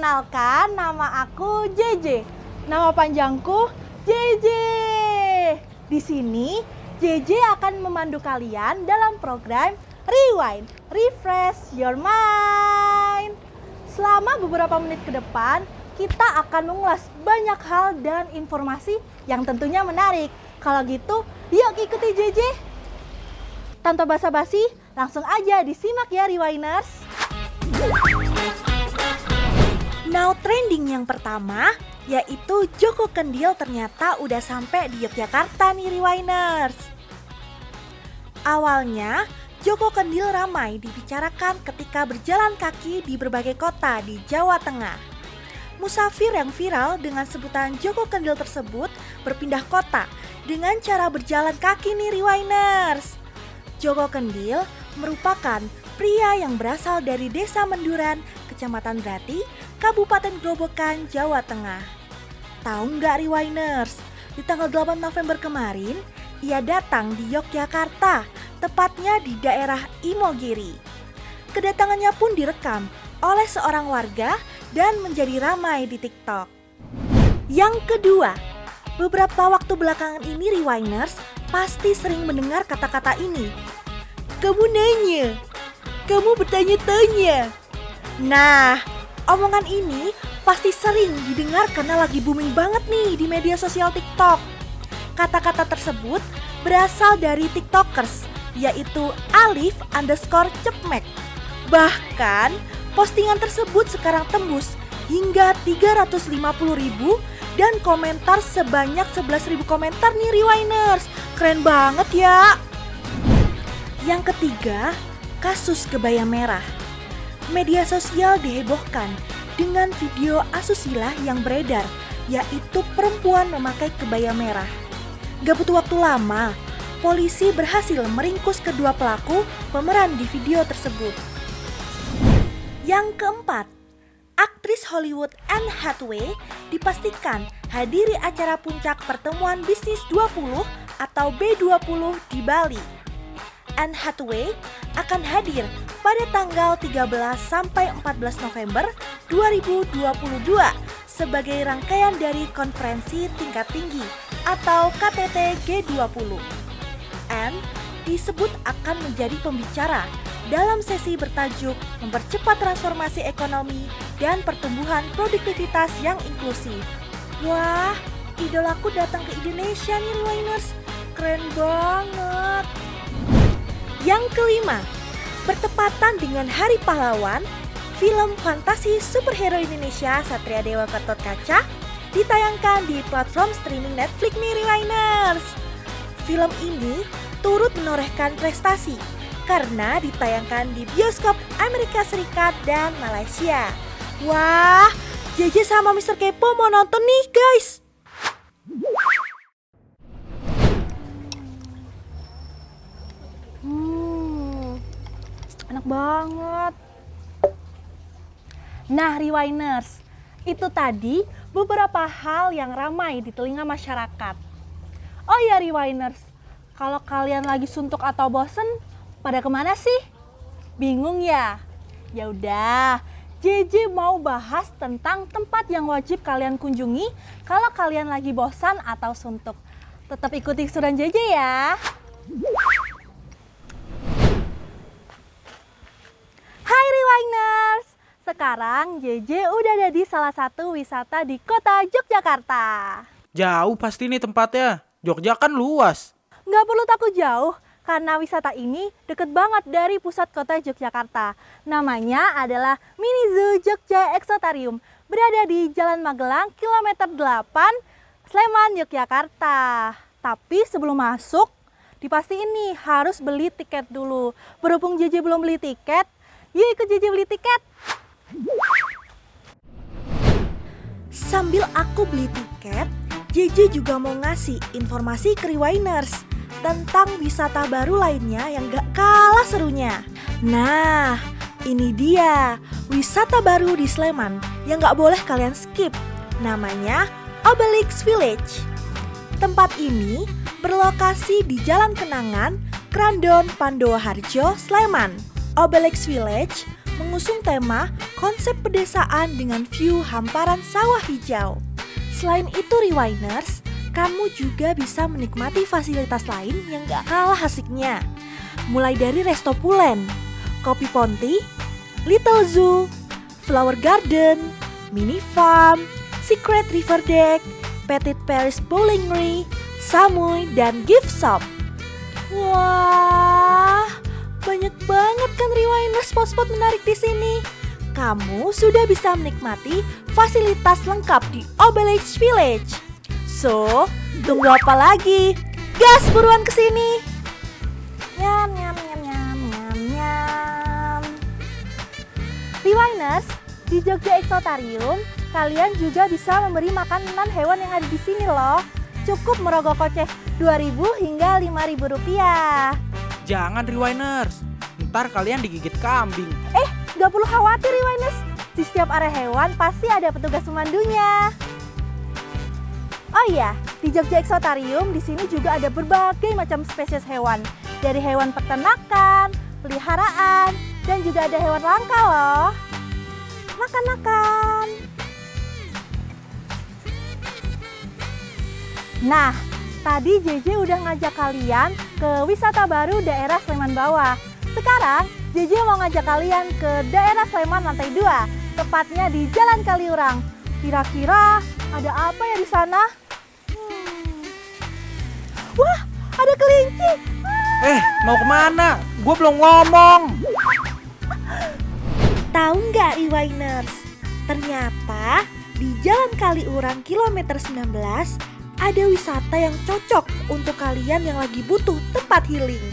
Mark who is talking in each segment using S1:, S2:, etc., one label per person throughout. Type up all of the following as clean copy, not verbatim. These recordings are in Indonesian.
S1: Perkenalkan, nama aku JJ. Nama panjangku JJ. Di sini, JJ akan memandu kalian dalam program Rewind, Refresh Your Mind. Selama beberapa menit ke depan, kita akan mengulas banyak hal dan informasi yang tentunya menarik. Kalau gitu, yuk ikuti JJ. Tanpa basa-basi, langsung aja disimak ya Rewinders. Now trending yang pertama yaitu Joko Kendil ternyata udah sampai di Yogyakarta nih Rewinders. Awalnya Joko Kendil ramai dibicarakan ketika berjalan kaki di berbagai kota di Jawa Tengah. Musafir yang viral dengan sebutan Joko Kendil tersebut berpindah kota dengan cara berjalan kaki nih Rewinders. Joko Kendil merupakan pria yang berasal dari Desa Menduran, Kecamatan Grati, Kabupaten Grobogan, Jawa Tengah. Tahu nggak Rewinders, di tanggal 8 November kemarin, ia datang di Yogyakarta, tepatnya di daerah Imogiri. Kedatangannya pun direkam oleh seorang warga dan menjadi ramai di TikTok. Yang kedua, beberapa waktu belakangan ini Rewinders pasti sering mendengar kata-kata ini. Kamu nanya, kamu bertanya-tanya. Nah, omongan ini pasti sering didengar karena lagi booming banget nih di media sosial TikTok. Kata-kata tersebut berasal dari TikTokers, yaitu Alif_Cepmek. Bahkan, postingan tersebut sekarang tembus hingga 350.000 dan komentar sebanyak 11.000 komentar nih Rewinders. Keren banget ya. Yang ketiga, kasus kebaya merah. Media sosial dihebohkan dengan video asusila yang beredar, yaitu perempuan memakai kebaya merah. Gak butuh waktu lama, polisi berhasil meringkus kedua pelaku pemeran di video tersebut. Yang keempat, aktris Hollywood Anne Hathaway dipastikan hadiri acara puncak pertemuan bisnis 20 atau B20 di Bali. Anne Hathaway akan hadir pada tanggal 13 sampai 14 November 2022 sebagai rangkaian dari konferensi tingkat tinggi atau KTT G20. Anne disebut akan menjadi pembicara dalam sesi bertajuk mempercepat transformasi ekonomi dan pertumbuhan produktivitas yang inklusif. Wah, idolaku datang ke Indonesia nih Rewinders. Keren banget. Yang kelima, bertepatan dengan Hari Pahlawan, film fantasi superhero Indonesia Satria Dewa Gatot-Kaca ditayangkan di platform streaming Netflix nih Rewinders. Film ini turut menorehkan prestasi karena ditayangkan di bioskop Amerika Serikat dan Malaysia. Wah, JJ sama Mr. Kepo mau nonton nih guys. Enak banget. Nah Rewinders, itu tadi beberapa hal yang ramai di telinga masyarakat. Oh ya Rewinders, kalau kalian lagi suntuk atau bosen, pada kemana sih? Bingung ya? Ya udah, JJ mau bahas tentang tempat yang wajib kalian kunjungi kalau kalian lagi bosan atau suntuk. Tetap ikuti keseruan JJ ya. Hai Rewinders, sekarang JJ udah ada di salah satu wisata di kota Yogyakarta.
S2: Jauh pasti nih tempatnya, Jogja kan luas.
S1: Nggak perlu takut jauh, karena wisata ini deket banget dari pusat kota Yogyakarta. Namanya adalah Mini Zoo Jogja Exotarium, berada di Jalan Magelang, kilometer 8, Sleman, Yogyakarta. Tapi sebelum masuk, dipastiin nih harus beli tiket dulu. Berhubung JJ belum beli tiket, yuk ikut JJ beli tiket. Sambil aku beli tiket, JJ juga mau ngasih informasi ke Rewinders tentang wisata baru lainnya yang gak kalah serunya. Nah, ini dia wisata baru di Sleman yang gak boleh kalian skip. Namanya Obelix Village. Tempat ini berlokasi di Jalan Kenangan, Krandon, Pandowo Harjo, Sleman. Obelix Village mengusung tema konsep pedesaan dengan view hamparan sawah hijau. Selain itu Rewinders, kamu juga bisa menikmati fasilitas lain yang gak kalah asiknya. Mulai dari resto pulen, kopi ponti, little zoo, flower garden, mini farm, secret river deck, Petit Paris Bowlingery, Samui, dan gift shop. Wah, banyak banget kan Rewinders spot-spot menarik di sini. Kamu sudah bisa menikmati fasilitas lengkap di Obelix Village. So, tunggu apa lagi? Gas buruan ke sini. Nyam nyam nyam nyam nyam nyam. Rewinders, di Jogja Exotarium, kalian juga bisa memberi makanan hewan yang ada di sini loh. Cukup merogoh kocek 2.000 hingga 5.000 rupiah.
S2: Jangan Rewinders, ntar kalian digigit kambing.
S1: Gak perlu khawatir Rewinders, di setiap area hewan pasti ada petugas pemandunya. Oh iya, di Jogja Exotarium di sini juga ada berbagai macam spesies hewan. Dari hewan peternakan, peliharaan, dan juga ada hewan langka loh. Makan-makan. Nah, tadi JJ udah ngajak kalian ke wisata baru daerah Sleman Bawah. Sekarang, JJ mau ngajak kalian ke daerah Sleman lantai 2, tepatnya di Jalan Kaliurang. Kira-kira ada apa ya di sana? Wah, ada kelinci.
S2: Mau kemana? Gue belum ngomong.
S1: Tahu nggak Rewinders? Ternyata di Jalan Kaliurang kilometer 19 ada wisata yang cocok untuk kalian yang lagi butuh tempat healing.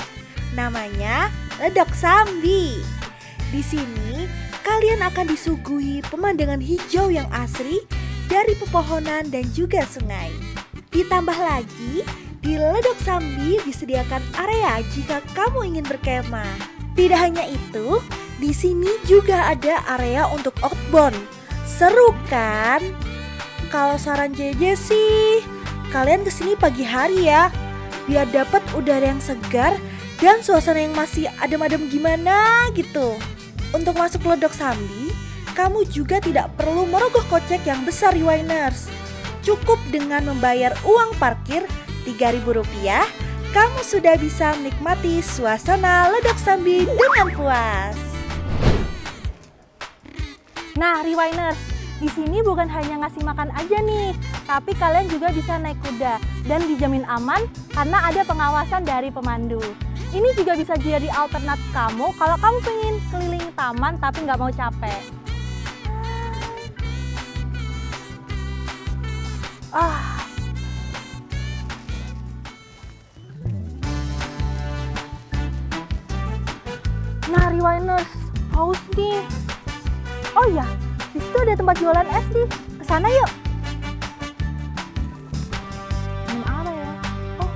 S1: Namanya Ledok Sambi. Di sini kalian akan disuguhi pemandangan hijau yang asri dari pepohonan dan juga sungai. Ditambah lagi, di Ledok Sambi disediakan area jika kamu ingin berkemah. Tidak hanya itu, di sini juga ada area untuk outbound. Seru kan? Kalau saran JJ sih, kalian kesini pagi hari ya, biar dapat udara yang segar dan suasana yang masih adem-adem gimana gitu. Untuk masuk Ledok Sambi, kamu juga tidak perlu merogoh kocek yang besar Rewinders. Cukup dengan membayar uang parkir Rp3.000, kamu sudah bisa menikmati suasana Ledok Sambi dengan puas. Nah, Rewinders, di sini bukan hanya ngasih makan aja nih, tapi kalian juga bisa naik kuda dan dijamin aman karena ada pengawasan dari pemandu. Ini juga bisa jadi alternatif kamu kalau kamu pengen keliling taman tapi nggak mau capek. Nah, Rewinders, haus nih. Oh iya, di situ ada tempat jualan es nih. Kesana yuk. Apa ya? Oh,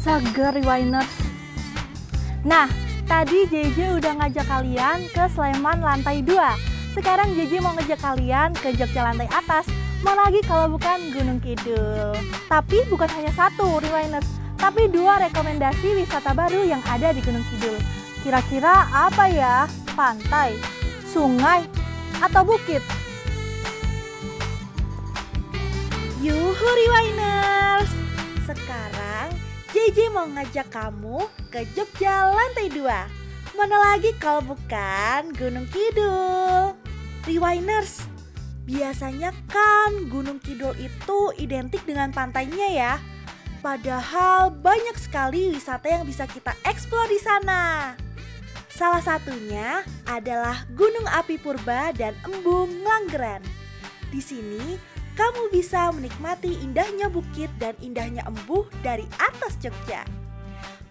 S1: seger Rewinders. Nah, tadi JJ udah ngajak kalian ke Sleman lantai 2. Sekarang JJ mau ngajak kalian ke Jogja lantai atas. Mau lagi kalau bukan Gunung Kidul. Tapi bukan hanya satu Rewinders, tapi 2 rekomendasi wisata baru yang ada di Gunung Kidul. Kira-kira apa ya? Pantai, sungai, atau bukit? Yuhu Rewinders! Sekarang JJ mau ngajak kamu ke Jogja lantai 2. Mana lagi kalau bukan Gunung Kidul? Rewinders, biasanya kan Gunung Kidul itu identik dengan pantainya ya. Padahal banyak sekali wisata yang bisa kita eksplor di sana. Salah satunya adalah Gunung Api Purba dan Embung Langgeran. Di sini kamu bisa menikmati indahnya bukit dan indahnya embung dari atas Jogja.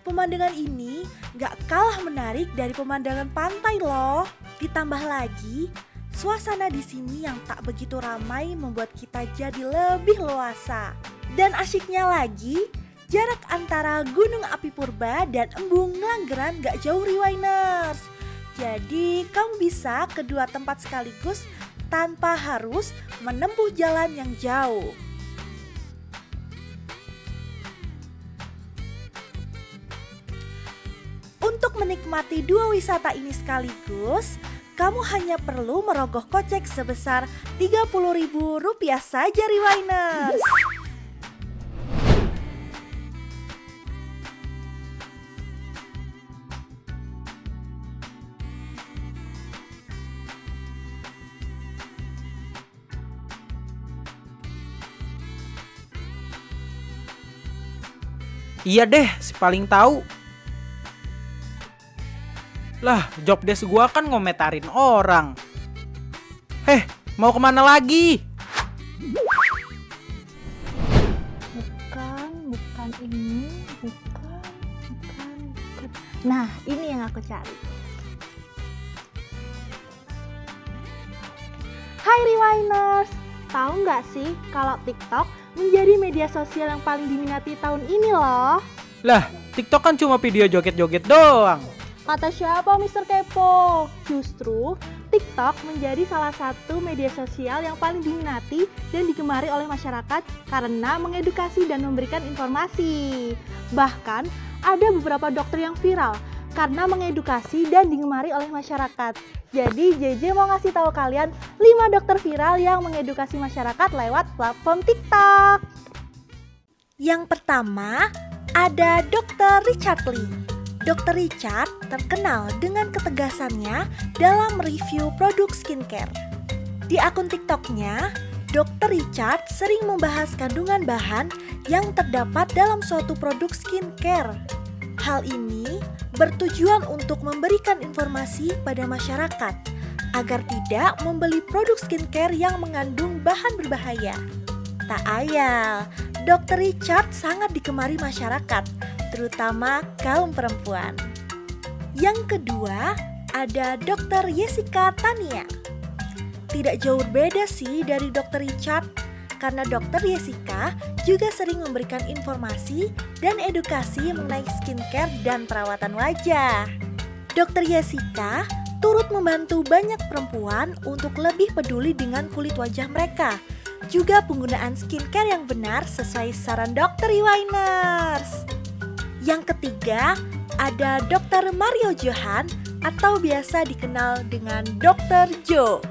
S1: Pemandangan ini gak kalah menarik dari pemandangan pantai loh. Ditambah lagi, suasana di sini yang tak begitu ramai membuat kita jadi lebih leluasa. Dan asyiknya lagi, jarak antara Gunung Api Purba dan Embung Langgeran gak jauh Rewinders. Jadi kamu bisa kedua tempat sekaligus tanpa harus menempuh jalan yang jauh. menikmati dua wisata ini sekaligus, kamu hanya perlu merogoh kocek sebesar Rp30.000 saja, Rewiners.
S2: Iya deh, si paling tahu. Lah, job desk gua kan ngomentarin orang. Mau kemana lagi?
S1: Bukan ini, bukan. Nah, ini yang aku cari. Hai Rewiners, tahu nggak sih kalau TikTok menjadi media sosial yang paling diminati tahun ini loh?
S2: Lah, TikTok kan cuma video joget-joget doang.
S1: Kata siapa Mr. Kepo? Justru TikTok menjadi salah satu media sosial yang paling diminati dan digemari oleh masyarakat karena mengedukasi dan memberikan informasi. Bahkan ada beberapa dokter yang viral karena mengedukasi dan digemari oleh masyarakat. Jadi JJ mau ngasih tahu kalian 5 dokter viral yang mengedukasi masyarakat lewat platform TikTok. Yang pertama ada Dr. Richard Lee. Dr. Richard terkenal dengan ketegasannya dalam review produk skincare. Di akun TikToknya, Dr. Richard sering membahas kandungan bahan yang terdapat dalam suatu produk skincare. Hal ini bertujuan untuk memberikan informasi pada masyarakat agar tidak membeli produk skincare yang mengandung bahan berbahaya. Tak ayal, Dr. Richard sangat digemari masyarakat, terutama kaum perempuan. Yang kedua, ada Dr. Jessica Tania. Tidak jauh berbeda sih dari Dr. Richard, karena Dr. Jessica juga sering memberikan informasi dan edukasi mengenai skincare dan perawatan wajah. Dr. Jessica turut membantu banyak perempuan untuk lebih peduli dengan kulit wajah mereka, juga penggunaan skincare yang benar sesuai saran Dr. Rewiners. Yang ketiga, ada Dr. Mario Johan atau biasa dikenal dengan Dr. Joe.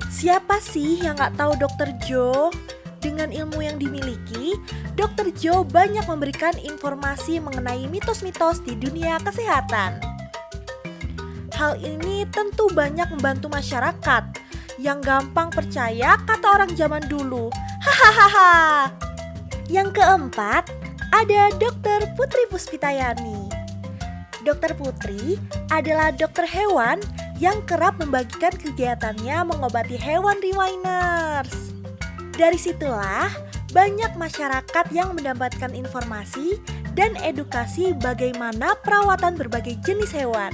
S1: Siapa sih yang gak tahu Dr. Joe? Dengan ilmu yang dimiliki, Dr. Joe banyak memberikan informasi mengenai mitos-mitos di dunia kesehatan. Hal ini tentu banyak membantu masyarakat yang gampang percaya kata orang zaman dulu. Hahaha. Yang keempat, ada Dr. Putri Puspitayani. Dr. Putri adalah dokter hewan yang kerap membagikan kegiatannya mengobati hewan Rewiners. Dari situlah banyak masyarakat yang mendapatkan informasi dan edukasi bagaimana perawatan berbagai jenis hewan.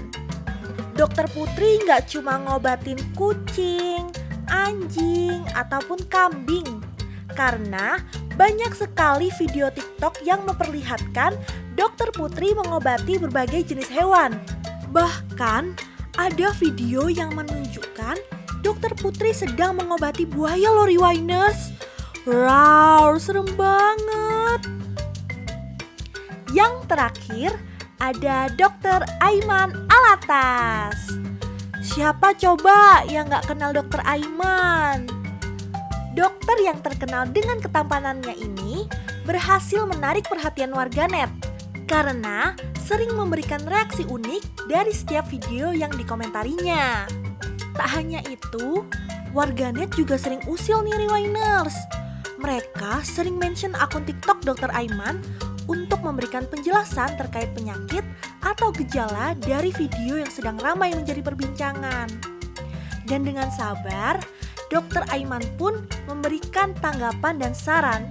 S1: Dokter Putri nggak cuma ngobatin kucing, anjing, ataupun kambing, karena banyak sekali video TikTok yang memperlihatkan Dr. Putri mengobati berbagai jenis hewan. Bahkan ada video yang menunjukkan Dr. Putri sedang mengobati buaya loh Rewiners. Wow, serem banget. Yang terakhir ada Dr. Aiman Alatas. Siapa coba yang gak kenal Dr. Aiman? Dokter yang terkenal dengan ketampanannya ini berhasil menarik perhatian warganet karena sering memberikan reaksi unik dari setiap video yang dikomentarinya. Tak hanya itu, warganet juga sering usil nih Rewiners. Mereka sering mention akun TikTok Dr. Aiman untuk memberikan penjelasan terkait penyakit atau gejala dari video yang sedang ramai menjadi perbincangan. Dan dengan sabar, Dr. Aiman pun memberikan tanggapan dan saran.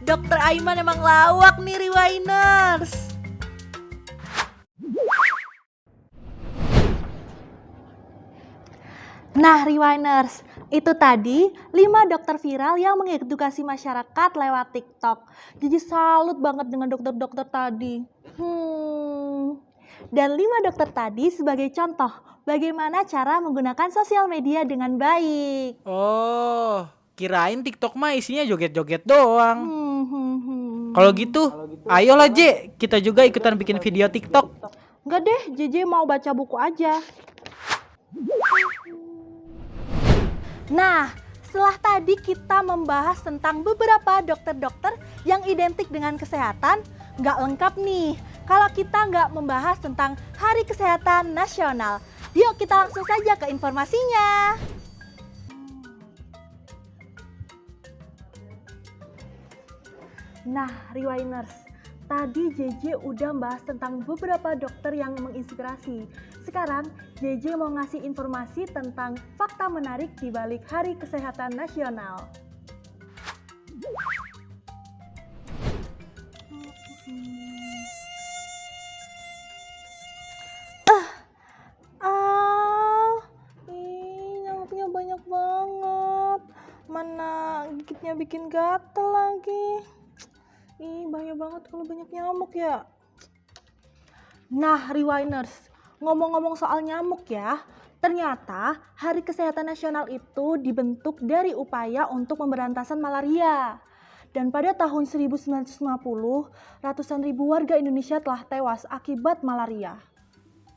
S1: Dr. Aiman emang lawak nih Rewiners. Nah Rewiners, itu tadi 5 dokter viral yang mengedukasi masyarakat lewat TikTok. Jadi salut banget dengan dokter-dokter tadi. Dan 5 dokter tadi sebagai contoh bagaimana cara menggunakan sosial media dengan baik.
S2: Oh, kirain TikTok mah isinya joget-joget doang. Kalau gitu, ayolah J, kita juga ikutan bikin video TikTok.
S1: Enggak deh, JJ mau baca buku aja. Nah, setelah tadi kita membahas tentang beberapa dokter-dokter yang identik dengan kesehatan, nggak lengkap nih kalau kita nggak membahas tentang Hari Kesehatan Nasional. Yuk kita langsung saja ke informasinya. Nah, Rewinders, tadi JJ udah bahas tentang beberapa dokter yang menginspirasi. Sekarang, JJ mau ngasih informasi tentang fakta menarik di balik Hari Kesehatan Nasional. Nyamuknya banyak banget. Mana gigitnya bikin gatel lagi. Bahaya banget kalau banyak nyamuk ya. Nah, Rewinders, ngomong-ngomong soal nyamuk ya, ternyata Hari Kesehatan Nasional itu dibentuk dari upaya untuk pemberantasan malaria. Dan pada tahun 1950, ratusan ribu warga Indonesia telah tewas akibat malaria.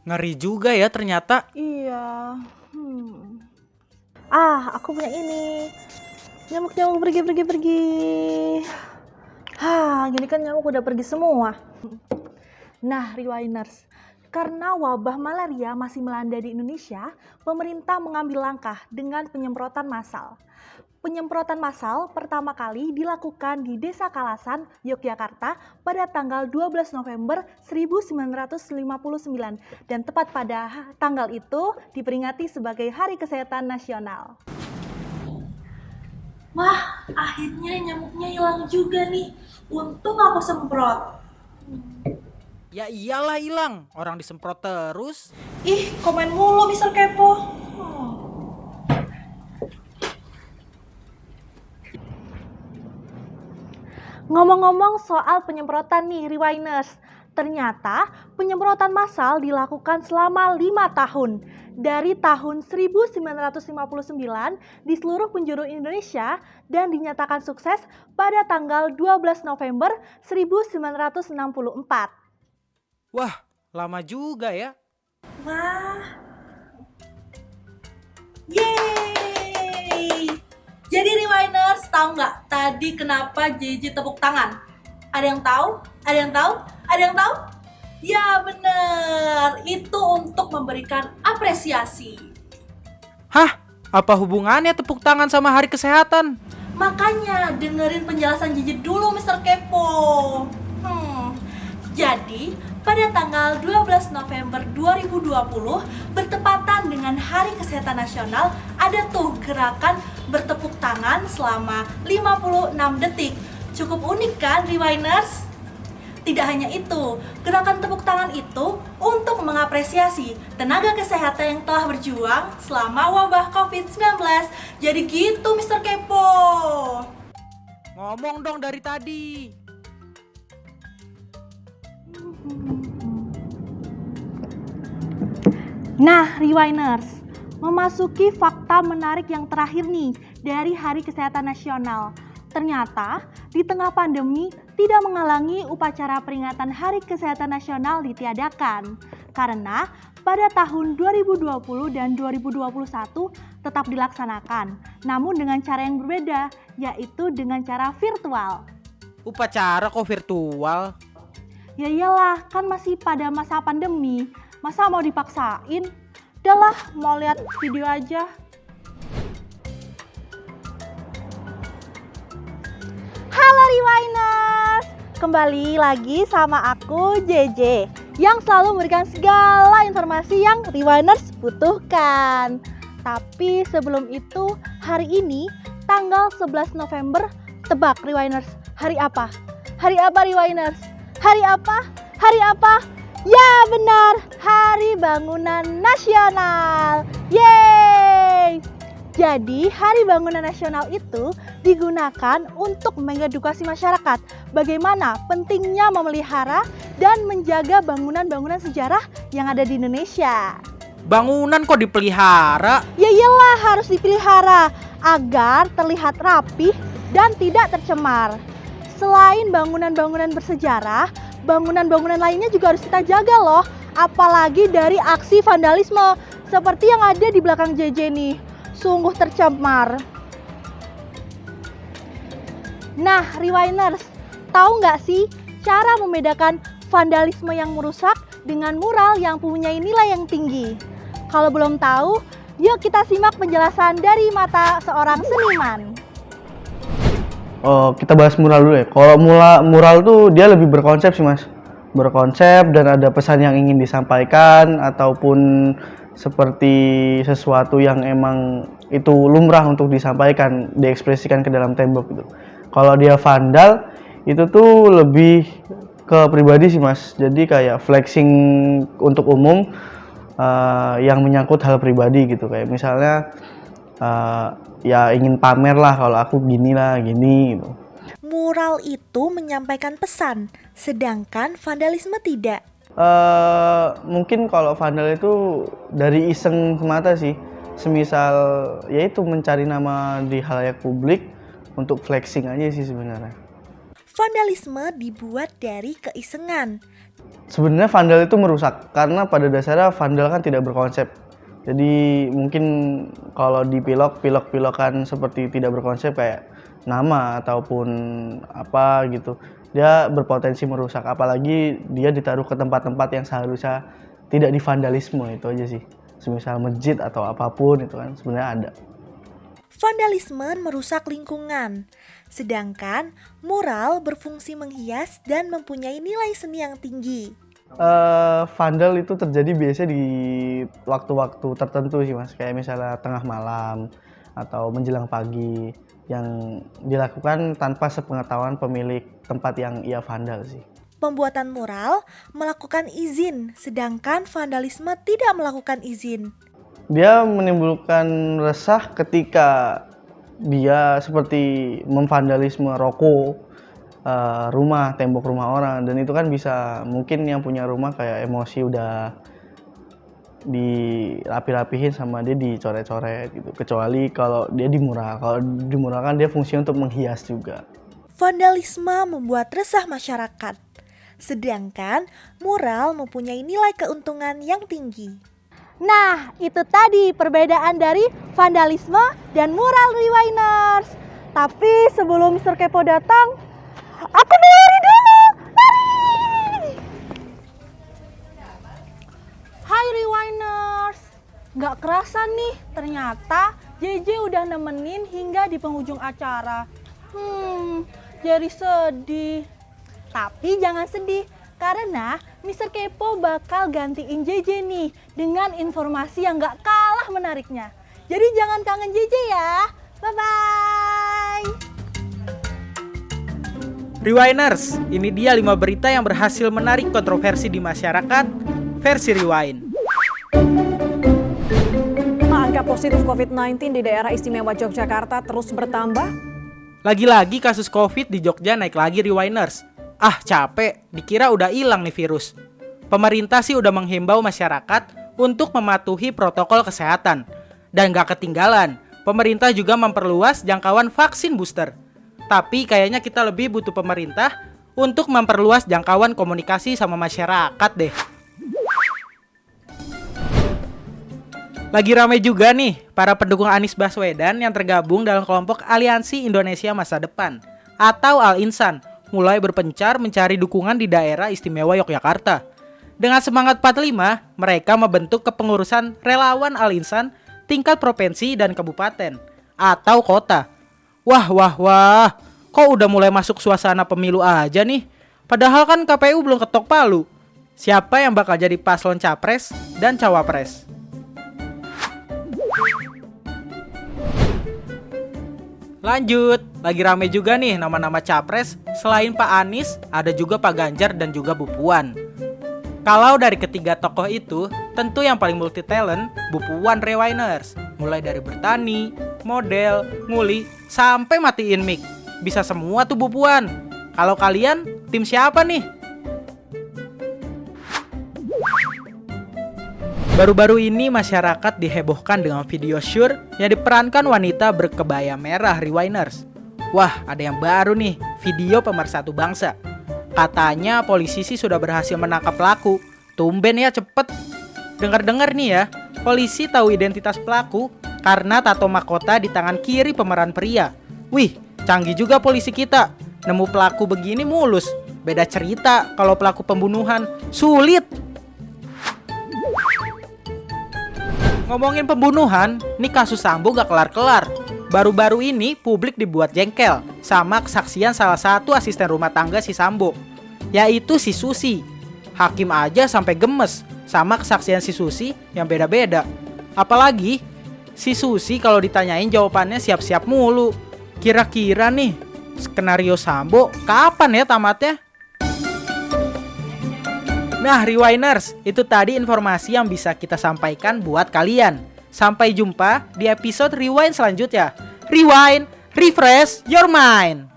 S2: Ngeri juga ya ternyata.
S1: Iya. Aku punya ini. Nyamuk-nyamuk pergi. Gini kan nyamuk udah pergi semua. Nah, Rewinders, karena wabah malaria masih melanda di Indonesia, pemerintah mengambil langkah dengan penyemprotan massal. Penyemprotan massal pertama kali dilakukan di Desa Kalasan, Yogyakarta pada tanggal 12 November 1959 dan tepat pada tanggal itu diperingati sebagai Hari Kesehatan Nasional. Wah, akhirnya nyamuknya hilang juga nih. Untung aku semprot.
S2: Ya iyalah hilang, orang disemprot terus.
S1: Komen mulu Mr. Kepo. Ngomong-ngomong soal penyemprotan nih, Rewinders. Ternyata penyemprotan massal dilakukan selama 5 tahun. Dari tahun 1959 di seluruh penjuru Indonesia dan dinyatakan sukses pada tanggal 12 November 1964.
S2: Wah, lama juga ya.
S1: Wah. Yeay. Jadi Rewinders, tahu nggak tadi kenapa JJ tepuk tangan? Ada yang tahu? Ada yang tahu? Ada yang tahu? Ya bener, itu untuk memberikan apresiasi.
S2: Hah? Apa hubungannya tepuk tangan sama Hari Kesehatan?
S1: Makanya dengerin penjelasan JJ dulu Mr. Kepo. Jadi, pada tanggal 12 November 2020, bertepatan dengan Hari Kesehatan Nasional, ada tuh gerakan bertepuk tangan selama 56 detik. Cukup unik kan, Rewinders? Tidak hanya itu, gerakan tepuk tangan itu untuk mengapresiasi tenaga kesehatan yang telah berjuang selama wabah COVID-19. Jadi gitu, Mr. Kepo.
S2: Ngomong dong dari tadi.
S1: Nah, Rewinders, memasuki fakta menarik yang terakhir nih dari Hari Kesehatan Nasional. Ternyata, di tengah pandemi tidak menghalangi upacara peringatan Hari Kesehatan Nasional ditiadakan. Karena pada tahun 2020 dan 2021 tetap dilaksanakan, namun dengan cara yang berbeda, yaitu dengan cara virtual.
S2: Upacara kok virtual?
S1: Ya iyalah, kan masih pada masa pandemi. Masa mau dipaksain? Udahlah, mau lihat video aja. Halo Rewinders, kembali lagi sama aku JJ yang selalu memberikan segala informasi yang Rewinders butuhkan. Tapi sebelum itu, hari ini tanggal 11 November, tebak Rewinders, hari apa? Hari apa Rewinders? Hari apa? Hari apa? Ya benar, Hari Bangunan Nasional. Yeay! Jadi Hari Bangunan Nasional itu digunakan untuk mengedukasi masyarakat bagaimana pentingnya memelihara dan menjaga bangunan-bangunan sejarah yang ada di Indonesia.
S2: Bangunan kok dipelihara?
S1: Ya iyalah, harus dipelihara agar terlihat rapih dan tidak tercemar. Selain bangunan-bangunan bersejarah, bangunan-bangunan lainnya juga harus kita jaga loh. Apalagi dari aksi vandalisme seperti yang ada di belakang JJ nih. Sungguh tercemar. Nah, Rewinders, tahu nggak sih cara membedakan vandalisme yang merusak dengan mural yang mempunyai nilai yang tinggi? Kalau belum tahu, yuk kita simak penjelasan dari mata seorang seniman.
S3: Oh, kita bahas mural dulu ya. Kalau mural tuh dia lebih berkonsep sih, Mas. Berkonsep dan ada pesan yang ingin disampaikan ataupun seperti sesuatu yang emang itu lumrah untuk disampaikan, diekspresikan ke dalam tembok gitu. Kalau dia vandal itu tuh lebih ke pribadi sih, Mas. Jadi kayak flexing untuk umum yang menyangkut hal pribadi gitu. Kayak misalnya ya ingin pamer lah, kalau aku gini lah, gini gitu.
S1: Mural itu menyampaikan pesan, sedangkan vandalisme tidak.
S3: Mungkin kalau vandal itu dari iseng semata sih. Semisal yaitu mencari nama di halayak publik untuk flexing aja sih sebenarnya.
S1: Vandalisme dibuat dari keisengan.
S3: Sebenarnya vandal itu merusak karena pada dasarnya vandal kan tidak berkonsep. Jadi mungkin kalau di pilok-pilokan seperti tidak berkonsep kayak nama ataupun apa gitu, dia berpotensi merusak, apalagi dia ditaruh ke tempat-tempat yang seharusnya tidak divandalisme. Itu aja sih. Semisal masjid atau apapun itu kan sebenarnya ada.
S1: Vandalisme merusak lingkungan, sedangkan mural berfungsi menghias dan mempunyai nilai seni yang tinggi.
S3: Vandal itu terjadi biasanya di waktu-waktu tertentu sih, Mas. Kayak misalnya tengah malam atau menjelang pagi, yang dilakukan tanpa sepengetahuan pemilik tempat yang ia vandal sih.
S1: Pembuatan mural melakukan izin, sedangkan vandalisme tidak melakukan izin.
S3: Dia menimbulkan resah ketika dia seperti memvandalisme ruko, rumah, tembok rumah orang, dan itu kan bisa mungkin yang punya rumah kayak emosi udah dirapi-rapihin sama dia dicoret-coret gitu. Kecuali kalau dia di mural. Kalau di mural kan dia fungsinya untuk menghias juga.
S1: Vandalisme membuat resah masyarakat, sedangkan mural mempunyai nilai keuntungan yang tinggi. Nah, itu tadi perbedaan dari vandalisme dan mural, Rewinders. Tapi sebelum Mr. Kepo datang, aku mau lari dulu. Lari! Hai Rewinders. Gak kerasa nih, ternyata JJ udah nemenin hingga di penghujung acara. Jadi sedih. Tapi jangan sedih, karena Mr. Kepo bakal gantiin JJ nih dengan informasi yang gak kalah menariknya. Jadi jangan kangen JJ ya. Bye-bye.
S2: Rewinders, ini dia 5 berita yang berhasil menarik kontroversi di masyarakat versi Rewind.
S4: Angka positif COVID-19 di daerah istimewa Yogyakarta terus bertambah.
S2: Lagi-lagi kasus COVID di Jogja naik lagi, Rewinders. Ah, capek, dikira udah hilang nih virus. Pemerintah sih udah menghimbau masyarakat untuk mematuhi protokol kesehatan. Dan gak ketinggalan, pemerintah juga memperluas jangkauan vaksin booster. Tapi kayaknya kita lebih butuh pemerintah untuk memperluas jangkauan komunikasi sama masyarakat deh. Lagi ramai juga nih para pendukung Anies Baswedan yang tergabung dalam kelompok Aliansi Indonesia Masa Depan atau Al-Insan, mulai berpencar mencari dukungan di daerah istimewa Yogyakarta. Dengan semangat 45, mereka membentuk kepengurusan relawan Al-Insan tingkat provinsi dan kabupaten atau kota. Wah, kok udah mulai masuk suasana pemilu aja nih? Padahal kan KPU belum ketok palu. Siapa yang bakal jadi paslon capres dan cawapres? Lanjut, lagi rame juga nih nama-nama capres. Selain Pak Anies, ada juga Pak Ganjar dan juga Bu Puan. Kalau dari ketiga tokoh itu, tentu yang paling multi talent Bu Puan, Rewinders. Mulai dari bertani, model, nguli, sampai matiin mic. Bisa semua tuh Bu Puan. Kalau kalian, tim siapa nih? Baru-baru ini masyarakat dihebohkan dengan video syur yang diperankan wanita berkebaya merah, Rewinders. Wah, ada yang baru nih, video pemersatu bangsa. Katanya polisi sih sudah berhasil menangkap pelaku. Tumben ya cepet. Dengar-dengar nih ya, polisi tahu identitas pelaku karena tato mahkota di tangan kiri pemeran pria. Wih, canggih juga polisi kita. Nemu pelaku begini mulus. Beda cerita kalau pelaku pembunuhan, sulit. Ngomongin pembunuhan, nih kasus Sambo gak kelar-kelar. Baru-baru ini publik dibuat jengkel sama kesaksian salah satu asisten rumah tangga si Sambo, yaitu si Susi. Hakim aja sampai gemes sama kesaksian si Susi yang beda-beda. Apalagi si Susi kalau ditanyain jawabannya siap-siap mulu. Kira-kira nih skenario Sambo kapan ya tamatnya? Nah, Rewinders, itu tadi informasi yang bisa kita sampaikan buat kalian. Sampai jumpa di episode Rewind selanjutnya. Rewind, refresh your mind.